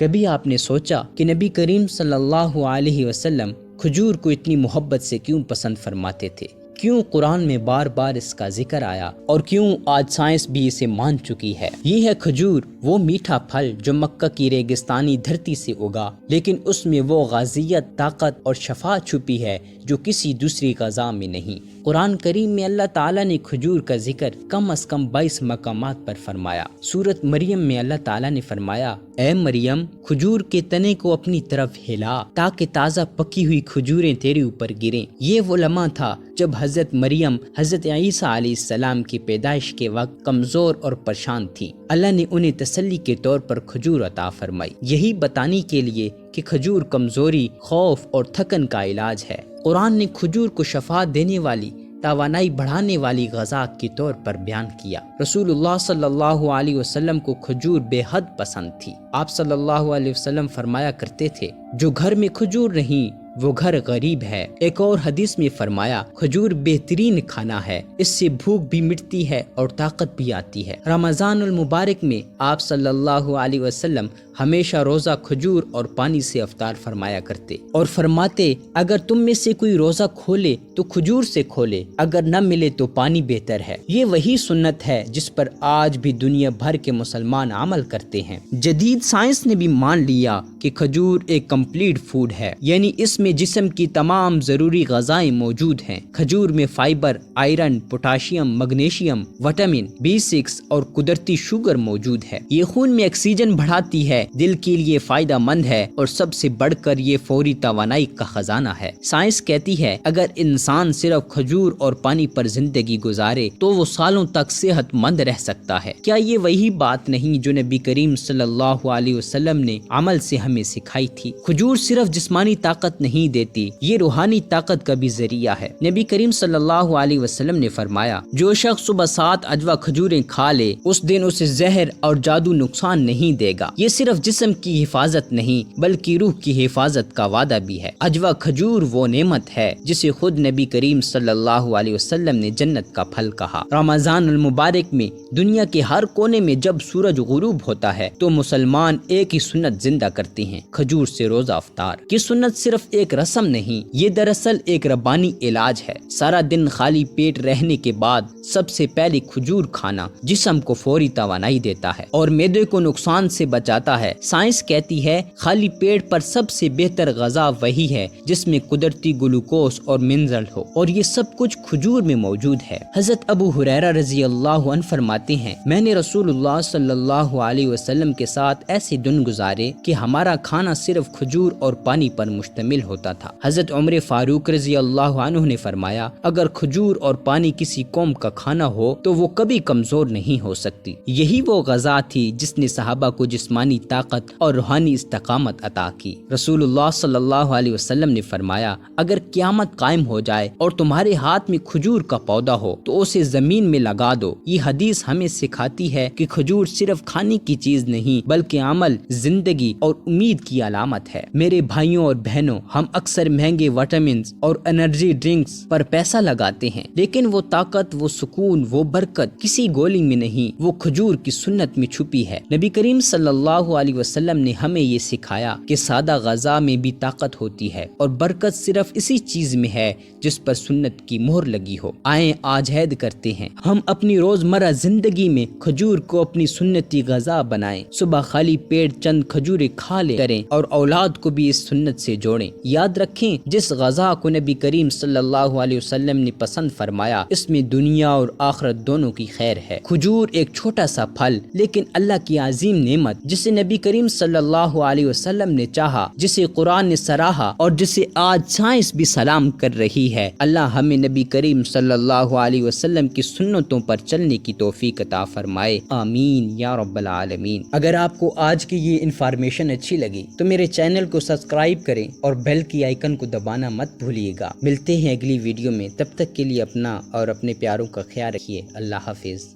کبھی آپ نے سوچا کہ نبی کریم صلی اللہ علیہ وسلم کھجور کو اتنی محبت سے کیوں پسند فرماتے تھے؟ کیوں قرآن میں بار بار اس کا ذکر آیا اور کیوں آج سائنس بھی اسے مان چکی ہے؟ یہ ہے کھجور، وہ میٹھا پھل جو مکہ کی ریگستانی دھرتی سے اگا، لیکن اس میں وہ غازیت، طاقت اور شفا چھپی ہے جو کسی دوسری غذا میں نہیں۔ قرآن کریم میں اللہ تعالیٰ نے کھجور کا ذکر کم از کم 22 مقامات پر فرمایا۔ سورۃ مریم میں اللہ تعالیٰ نے فرمایا، اے مریم، کھجور کے تنے کو اپنی طرف ہلا تاکہ تازہ پکی ہوئی کھجوریں تیرے اوپر گریں۔ یہ وہ لمحہ تھا جب حضرت مریم حضرت عیسیٰ علیہ السلام کی پیدائش کے وقت کمزور اور پریشان تھی۔ اللہ نے انہیں تسلی کے طور پر کھجور عطا فرمائی، یہی بتانے کے لیے کہ کھجور کمزوری، خوف اور تھکن کا علاج ہے۔ قرآن نے کھجور کو شفا دینے والی، توانائی بڑھانے والی غذا کے طور پر بیان کیا۔ رسول اللہ صلی اللہ علیہ وسلم کو کھجور بے حد پسند تھی۔ آپ صلی اللہ علیہ وسلم فرمایا کرتے تھے، جو گھر میں کھجور نہیں وہ گھر غریب ہے۔ ایک اور حدیث میں فرمایا، کھجور بہترین کھانا ہے، اس سے بھوک بھی مٹتی ہے اور طاقت بھی آتی ہے۔ رمضان المبارک میں آپ صلی اللہ علیہ وسلم ہمیشہ روزہ کھجور اور پانی سے افطار فرمایا کرتے اور فرماتے، اگر تم میں سے کوئی روزہ کھولے تو کھجور سے کھولے، اگر نہ ملے تو پانی بہتر ہے۔ یہ وہی سنت ہے جس پر آج بھی دنیا بھر کے مسلمان عمل کرتے ہیں۔ جدید سائنس نے بھی مان لیا کہ کھجور ایک کمپلیٹ فوڈ ہے، یعنی اس میں جسم کی تمام ضروری غذائیں موجود ہیں۔ کھجور میں fibre, iron, potassium, magnesium, vitamin B6 اور قدرتی شوگر موجود ہے۔ یہ خون میں آکسیجن بڑھاتی ہے، دل کے لیے فائدہ مند ہے اور سب سے بڑھ کر یہ فوری توانائی کا خزانہ ہے۔ سائنس کہتی ہے اگر انسان صرف کھجور اور پانی پر زندگی گزارے تو وہ سالوں تک صحت مند رہ سکتا ہے۔ کیا یہ وہی بات نہیں جو نبی کریم صلی اللہ علیہ وسلم نے عمل سے ہمیں سکھائی تھی؟ کھجور صرف جسمانی طاقت نہیں دیتی، یہ روحانی طاقت کا بھی ذریعہ ہے۔ نبی کریم صلی اللہ علیہ وسلم نے فرمایا، جو شخص صبح 7 اجوا کھجوریں کھا لے اس دن اسے زہر اور جادو نقصان نہیں دے گا۔ یہ صرف جسم کی حفاظت نہیں بلکہ روح کی حفاظت کا وعدہ بھی ہے۔ اجوا کھجور وہ نعمت ہے جسے خود نبی کریم صلی اللہ علیہ وسلم نے جنت کا پھل کہا۔ رمضان المبارک میں دنیا کے ہر کونے میں جب سورج غروب ہوتا ہے تو مسلمان ایک ہی سنت زندہ کرتے ہیں، کھجور سے روزہ افطار۔ یہ سنت صرف ایک رسم نہیں، یہ دراصل ایک ربانی علاج ہے۔ سارا دن خالی پیٹ رہنے کے بعد سب سے پہلے کھجور کھانا جسم کو فوری توانائی دیتا ہے اور معدے کو نقصان سے بچاتا ہے۔ سائنس کہتی ہے خالی پیٹ پر سب سے بہتر غذا وہی ہے جس میں قدرتی گلوکوز اور منرل ہو، اور یہ سب کچھ کھجور میں موجود ہے۔ حضرت ابو ہریرہ رضی اللہ عنہ فرماتے ہیں، میں نے رسول اللہ صلی اللہ علیہ وسلم کے ساتھ ایسے دن گزارے کہ ہمارا کھانا صرف کھجور اور پانی پر مشتمل ہوتا تھا۔ حضرت عمر فاروق رضی اللہ عنہ نے فرمایا، اگر کھجور اور پانی کسی قوم کا کھانا ہو تو وہ کبھی کمزور نہیں ہو سکتی۔ یہی وہ غذا تھی جس نے صحابہ کو جسمانی طاقت اور روحانی استقامت عطا کی۔ رسول اللہ صلی اللہ علیہ وسلم نے فرمایا، اگر قیامت قائم ہو جائے اور تمہارے ہاتھ میں کھجور کا پودا ہو تو اسے زمین میں لگا دو۔ یہ حدیث ہمیں سکھاتی ہے کہ کھجور صرف کھانے کی چیز نہیں بلکہ عمل، زندگی اور امید کی علامت ہے۔ میرے بھائیوں اور بہنوں، ہم اکثر مہنگے وٹامنز اور انرجی ڈرنکس پر پیسہ لگاتے ہیں، لیکن وہ طاقت، وہ سکون، وہ برکت کسی گولی میں نہیں، وہ کھجور کی سنت میں چھپی ہے۔ نبی کریم صلی اللہ علیہ وسلم نے ہمیں یہ سکھایا کہ سادہ غذا میں بھی طاقت ہوتی ہے اور برکت صرف اسی چیز میں ہے جس پر سنت کی مہر لگی ہو۔ آئیں آج عہد کرتے ہیں، ہم اپنی روزمرہ زندگی میں کھجور کو اپنی سنتی غذا بنائیں۔ صبح خالی پیٹ چند کھجوریں کھا لیں کریں اور اولاد کو بھی اس سنت سے جوڑیں۔ یاد رکھیں، جس غذا کو نبی کریم صلی اللہ علیہ وسلم نے پسند فرمایا اس میں دنیا اور آخرت دونوں کی خیر ہے۔ کھجور ایک چھوٹا سا پھل لیکن اللہ کی عظیم نعمت جسے نبی کریم صلی اللہ علیہ وسلم نے چاہا، جسے قرآن نے سراہا اور جسے آج سائنس بھی سلام کر رہی ہے۔ اللہ ہمیں نبی کریم صلی اللہ علیہ وسلم کی سنتوں پر چلنے کی توفیق عطا فرمائے، آمین یا رب العالمین۔ اگر آپ کو آج کی یہ انفارمیشن اچھی لگی تو میرے چینل کو سبسکرائب کریں اور بیل کی آئیکن کو دبانا مت بھولیے گا۔ ملتے ہیں اگلی ویڈیو میں، تب تک کے لیے اپنا اور اپنے پیاروں کا خیال رکھیے۔ اللہ حافظ۔